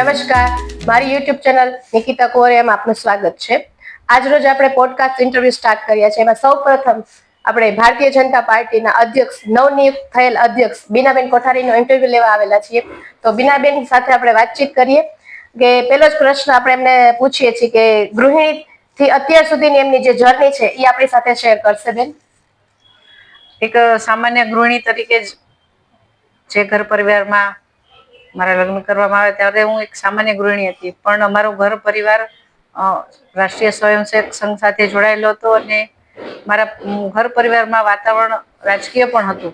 નમસ્કાર, મારી YouTube channel Nikita કોરિયામાં આપનું સ્વાગત છે. આજરોજ આપણે પોડકાસ્ટ ઇન્ટરવ્યુ સ્ટાર્ટ કર્યા છે. એમાં સૌપ્રથમ આપણે ભારતીય જનતા પાર્ટીના અધ્યક્ષ, નવનિયુક્ત થયેલ અધ્યક્ષ બીનાબેન કોઠારીનો ઇન્ટરવ્યુ લેવા આવેલા છીએ. તો બીનાબેન સાથે આપણે વાતચીત કરીએ કે પહેલો જ પ્રશ્ન આપણે એમને પૂછીએ છીએ કે ગૃહિણીથી અત્યાર સુધીની એમની જે જર્ની છે એ આપણી સાથે શેર કરશે બેન. એક સામાન્ય ગૃહિણી તરીકે જ જે ઘર પરિવારમાં મારા લગ્ન કરવામાં આવે ત્યારે હું એક સામાન્ય ગૃહિણી હતી, પણ અમારો ઘર પરિવાર રાષ્ટ્રીય સ્વયંસેવક સંઘ સાથે જોડાયેલો હતો અને મારા ઘર પરિવારમાં વાતાવરણ રાજકીય પણ હતું.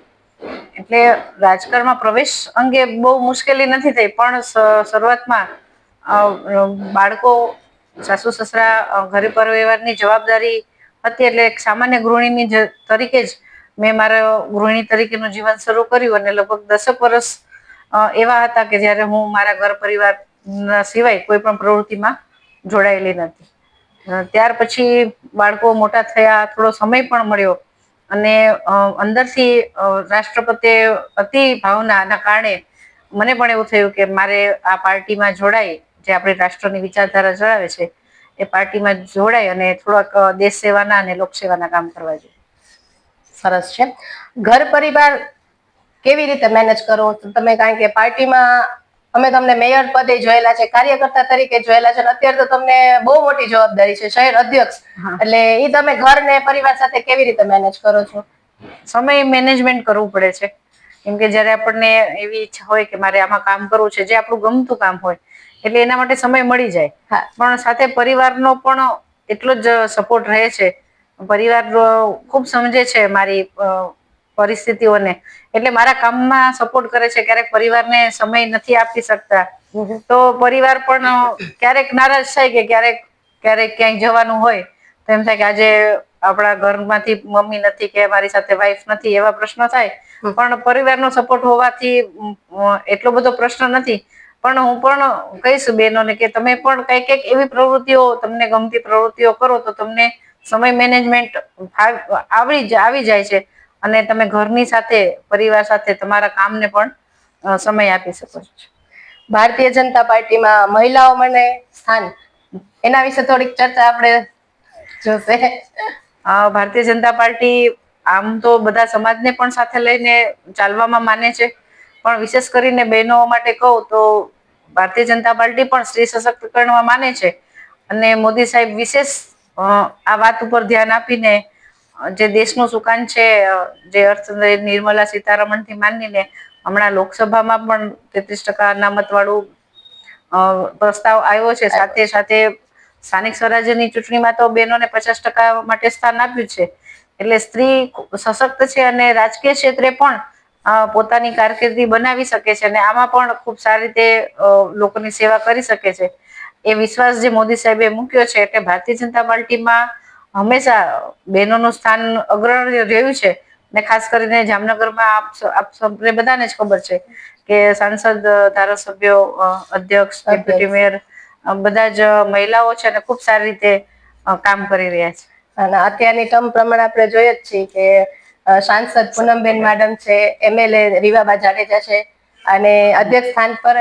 એટલે રાજકારણમાં પ્રવેશ અંગે બહુ મુશ્કેલી નથી થઈ, પણ શરૂઆતમાં બાળકો, સાસુ સસરા, ઘર પરિવારની જવાબદારી હતી. એટલે એક સામાન્ય ગૃહિણી તરીકે જ મેં મારા ગૃહિણી તરીકેનું જીવન શરૂ કર્યું અને લગભગ 10 વર્ષ એવા હતા કે જ્યારે હું મારા ઘર પરિવાર સિવાય કોઈ પણ પ્રવૃત્તિમાં જોડાયેલી નથી. ત્યાર પછી બાળકો મોટા થયા, થોડો સમય પણ મળ્યો અને અંદરથી રાષ્ટ્રપતિ અતિ ભાવનાના કારણે મને પણ એવું થયું કે મારે આ પાર્ટીમાં જોડાઈ, જે આપણી રાષ્ટ્રની વિચારધારા ધરાવે છે એ પાર્ટીમાં જોડાઈ અને થોડાક દેશ સેવાના અને લોક સેવાના કામ કરવા જોઈએ. સરસ છે. ઘર પરિવાર કેવી રીતે મેનેજ કરો તમે? કારણ કે પાર્ટીમાં અમે તમને મેયર પદે જોયેલા છે, કાર્યકર્તા તરીકે જોયેલા છે, અત્યારે તો તમને બહુ મોટી જવાબદારી છે, શહેર અધ્યક્ષ. એટલે એ તમે ઘર ને પરિવાર સાથે કેવી રીતે મેનેજ કરો છો? સમય મેનેજમેન્ટ કરવું પડે છે, કેમ કે જયારે આપણને એવી ઈચ્છા હોય કે મારે આમાં કામ કરવું છે, જે આપણું ગમતું કામ હોય, એટલે એના માટે સમય મળી જાય. પણ સાથે પરિવારનો પણ એટલો જ સપોર્ટ રહે છે. પરિવાર ખૂબ સમજે છે મારી પરિસ્થિતિઓને, એટલે મારા કામમાં સપોર્ટ કરે છે. ક્યારેક પરિવારને સમય નથી આપી શકતા તો પરિવાર પણ ક્યારેક નારાજ થાય કે ક્યારેક ક્યાંય જવાનું હોય તો એમ થાય કે આજે આપણા ઘરમાંથી મમ્મી નથી કે મારી સાથે વાઈફ નથી, એવા પ્રશ્નો થાય. પણ પરિવારનો સપોર્ટ હોવાથી એટલો બધો પ્રશ્ન નથી. પણ હું પણ કહીશ બહેનોને કે તમે પણ કઈક એવી પ્રવૃત્તિઓ, તમને ગમતી પ્રવૃત્તિઓ કરો તો તમને સમય મેનેજમેન્ટ આવી જાય છે અને તમે ઘરની સાથે, પરિવાર સાથે તમારા કામને પણ સમય આપી શકો છો. ભારતીય જનતા પાર્ટીમાં મહિલાઓ મને સ્થાન, એના વિશે થોડીક ચર્ચા આપણે જોશે. ભારતીય જનતા પાર્ટી આમ તો બધા સમાજને પણ સાથે લઈને ચાલવામાં માને છે, પણ વિશેષ કરીને બહેનો માટે કહું તો ભારતીય જનતા પાર્ટી પણ સ્ત્રી સશક્તિકરણમાં માને છે અને મોદી સાહેબ વિશેષ આ વાત ઉપર ધ્યાન આપીને જે દેશનું સુકાન છે, જે અર્થમંત્રી નિર્મલા સીતારમણથી માંડીને હમણાં લોકસભામાં પણ 33% અનામત વાળું પ્રસ્તાવ આવ્યો છે. સાથે સાથે સ્થાનિક સ્વરાજ્યની ચૂંટણીમાં તો બહેનોને 50% માટે સ્થાન આપ્યું છે. એટલે સ્ત્રી સશક્ત છે અને રાજકીય ક્ષેત્રે પણ પોતાની કારકિર્દી બનાવી શકે છે અને આમાં પણ ખૂબ સારી રીતે લોકોની સેવા કરી શકે છે. એ વિશ્વાસ જે મોદી સાહેબે મૂક્યો છે, એટલે ભારતીય જનતા પાર્ટીમાં હંમેશા બહેનોનું સ્થાન અગ્રણી રહ્યું છે. ને ખાસ કરીને જામનગરમાં આપ સૌને બધાને જ ખબર છે કે સાંસદ, ધારાસભ્યો, અધ્યક્ષ, ડેપ્યુટી મેયર બધા જ મહિલાઓ છે અને ખુબ સારી રીતે કામ કરી રહ્યા છે. અને અત્યારની ટર્મ પ્રમાણે આપણે જોઈએ જ છીએ કે સાંસદ પૂનમબેન માડમ છે, MLA રીવાબા જાડેજા છે અને અધ્યક્ષ સ્થાન પર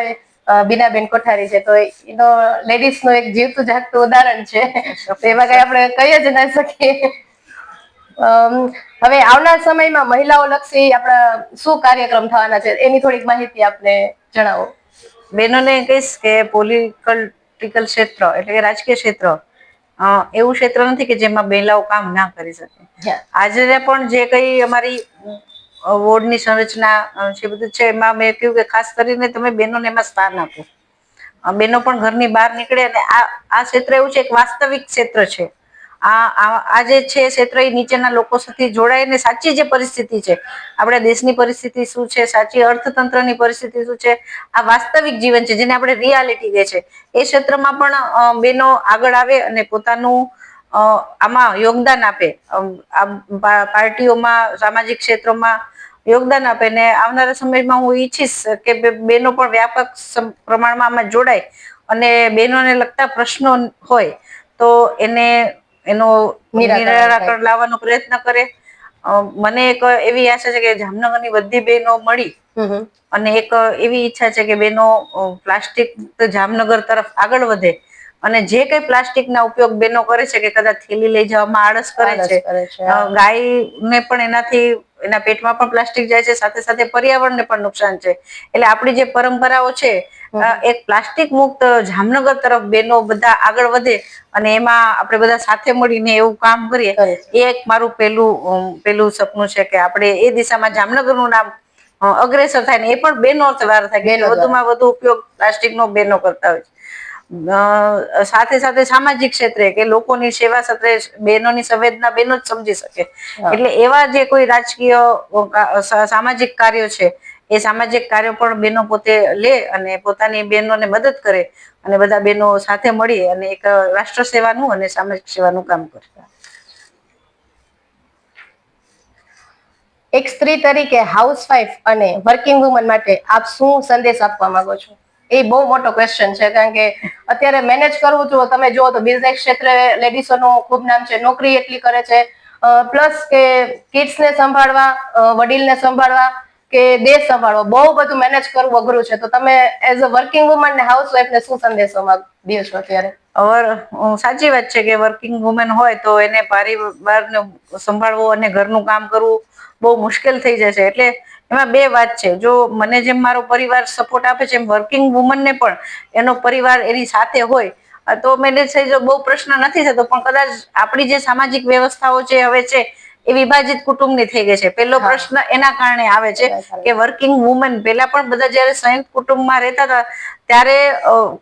બીનાબેન કોઠારી છે. તો એનો લેડીઝ નું એક જીવતું જાગતું ઉદાહરણ છે. તો એમાં કઈ આપણે કહી જ ના શકીએ. હવે આવનાર સમયમાં મહિલાઓ લક્ષી આપણા શું કાર્યક્રમ થવાના છે, એની થોડીક માહિતી આપને જણાવો. બહેનોને કહીશ કે પોલિટિકલ ક્ષેત્ર એટલે કે રાજકીય ક્ષેત્ર એવું ક્ષેત્ર નથી કે જેમાં મહિલાઓ કામ ના કરી શકે. આજે પણ જે કઈ અમારી વોર્ડની સંરચના છે બધું છે, એમાં મેં કહ્યું કે ખાસ કરીને તમે બહેનોને એમાં સ્થાન આપો. બહેનો પણ ઘરની બહાર નીકળે અને આ ક્ષેત્ર એવું છે, એક વાસ્તવિક ક્ષેત્ર છે. આ જે છે ક્ષેત્ર એ નીચેના લોકો સાથે જોડાય ને સાચી જે પરિસ્થિતિ છે, આપણા દેશની પરિસ્થિતિ શું છે, સાચી અર્થતંત્રની પરિસ્થિતિ શું છે, આ વાસ્તવિક જીવન છે જેને આપણે રિયાલિટી કહે છે, એ ક્ષેત્રમાં પણ બહેનો આગળ આવે અને પોતાનું આમાં યોગદાન આપે. પાર્ટીઓમાં, સામાજિક ક્ષેત્રોમાં યોગદાન આપે ને આવનારા સમયમાં હું ઈચ્છીશ કે બહેનો પણ વ્યાપક પ્રમાણમાં આમાં જોડાય અને બહેનોને લગતા પ્રશ્નો હોય તો એનો નિરાકરણ લાવવાનો પ્રયત્ન કરે. મને એક એવી આશા છે કે જામનગરની બધી બહેનો મળી અને એક એવી ઈચ્છા છે કે બહેનો પ્લાસ્ટિક જામનગર તરફ આગળ વધે અને જે કઈ પ્લાસ્ટિક ના ઉપયોગ બહેનો કરે છે કે કદાચ થેલી લઈ જવામાં આળસ કરે છે, ગાયને પણ એનાથી એના પેટમાં પણ પ્લાસ્ટિક જાય છે, સાથે સાથે પર્યાવરણને પણ નુકસાન છે. એટલે આપણી જે પરંપરાઓ છે એક પ્લાસ્ટિક મુક્ત જામનગર તરફ બહેનો બધા આગળ વધે અને એમાં આપણે બધા સાથે મળીને એવું કામ કરીએ એ એક મારું પેલું સપનું છે કે આપણે એ દિશામાં જામનગરનું નામ અગ્રેસર થાય ને એ પણ બહેનો વાર થાય કે વધુમાં વધુ ઉપયોગ પ્લાસ્ટિક નો બહેનો કરતા હોય છે. સાથે સાથે સામાજિક ક્ષેત્રે કે લોકોની સેવા ક્ષેત્રે બહેનોની સંવેદના બહેનો જ સમજી શકે. એટલે એવા જે કોઈ રાજકીય સામાજિક કાર્યો છે એ સામાજિક કાર્યો પણ બહેનો પોતે લે અને પોતાની બહેનોને મદદ કરે અને બધા બહેનો સાથે મળી અને એક રાષ્ટ્ર સેવાનું અને સામાજિક સેવાનું કામ કરે. એક સ્ત્રી તરીકે હાઉસવાઈફ અને વર્કિંગ વુમન માટે આપ શું સંદેશ આપવા માંગો છો? એ બહુ મોટો ક્વેશ્ચન છે કારણ કે અત્યારે મેનેજ કરવું જો તમે જુઓ તો બિઝનેસ ક્ષેત્રે લેડીસોનું ખૂબ નામ છે, નોકરી એટલી કરે છે, પ્લસ કે કિડ્સને સંભાળવા, વડીલને સંભાળવા કે દેશ સંભાળવો, બહુ બધું મેનેજ કરવું અઘરું છે. તો તમે એઝ અ વર્કિંગ વુમન ને હાઉસવાઈફને શું સંદેશો દો છો અત્યારે? સાચી વાત છે કે વર્કિંગ વુમેન હોય તો એને પરિવારને સંભાળવો અને ઘરનું કામ કરવું બહુ મુશ્કેલ થઈ જાય છે. એટલે એમાં બે વાત છે, જો મને જેમ મારો પરિવાર સપોર્ટ આપે છે એમ વર્કિંગ વુમનને પણ એનો પરિવાર એની સાથે હોય તો મેનેજ થઈ જાય, બહુ પ્રશ્ન નથી થતો. પણ કદાચ આપણી જે સામાજિક વ્યવસ્થાઓ છે હવે છે એ વિભાજિત કુટુંબની થઈ ગઈ છે. પેલો પ્રશ્ન એના કારણે આવે છે કે વર્કિંગ વુમન પેલા પણ બધા જયારે સંયુક્ત કુટુંબમાં રહેતા હતા ત્યારે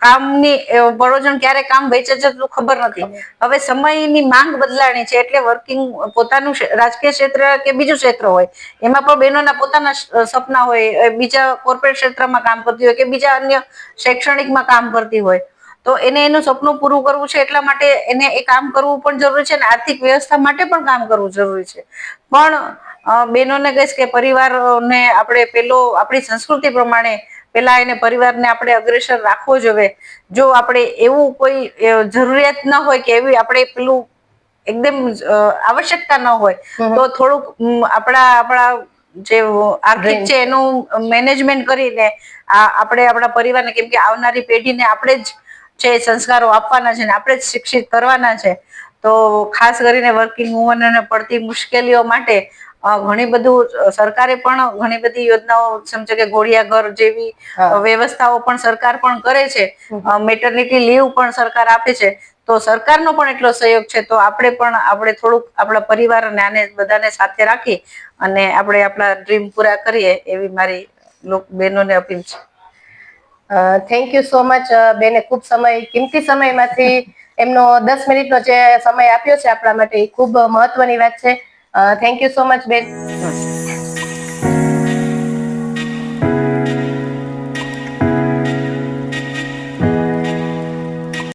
કામની પરોજણ ક્યારે કામ વેચે છે તો ખબર નથી. હવે સમયની માંગ બદલાણી છે એટલે વર્કિંગ પોતાનું રાજકીય ક્ષેત્ર કે બીજું ક્ષેત્ર હોય એમાં પણ બહેનોના પોતાના સપના હોય, બીજા કોર્પોરેટ ક્ષેત્રમાં કામ કરતી હોય કે બીજા અન્ય શૈક્ષણિકમાં કામ કરતી હોય તો એને એનું સપનું પૂરું કરવું છે એટલા માટે એને એ કામ કરવું પણ જરૂરી છે અને આર્થિક વ્યવસ્થા માટે પણ કામ કરવું જરૂરી છે. પણ બહેનોને કહીશ કે પરિવારને આપણે આપણી સંસ્કૃતિ પ્રમાણે પેલા એને પરિવારને આપણે અગ્રેસર રાખવો જોઈએ. જો આપણે એવું કોઈ જરૂરિયાત ના હોય કે એવી આપણે પેલું એકદમ આવશ્યકતા ન હોય તો થોડુંક આપણા જે આર્થિક છે એનું મેનેજમેન્ટ કરીને આપણે આપણા પરિવારને, કેમ કે આવનારી પેઢીને આપણે જ છે સંસ્કારો આપવાના છે ને આપણે જ શિક્ષિત કરવાના છે. તો ખાસ કરીને વર્કિંગ વુમનોને પડતી મુશ્કેલીઓ માટે ઘણી બધું સરકારે પણ ઘણી બધી યોજનાઓ સમજો કે ઘોડિયા ઘર જેવી વ્યવસ્થાઓ પણ સરકાર પણ કરે છે, મેટર્નિટી લીવ પણ સરકાર આપે છે. તો સરકારનો પણ એટલો સહયોગ છે તો આપણે થોડુંક આપણા પરિવાર અને આને બધાને સાથે રાખી અને આપણે આપણા ડ્રીમ પૂરા કરીએ એવી મારી બહેનોને અપીલ છે. થેન્ક યુ સો મચ બેને, ખૂબ કિંમતી સમયમાંથી એમનો 10 મિનિટનો જે સમય આપ્યો છે આપણા માટે એ ખૂબ મહત્વની વાત છે. થેન્ક યુ સો મચ બેન.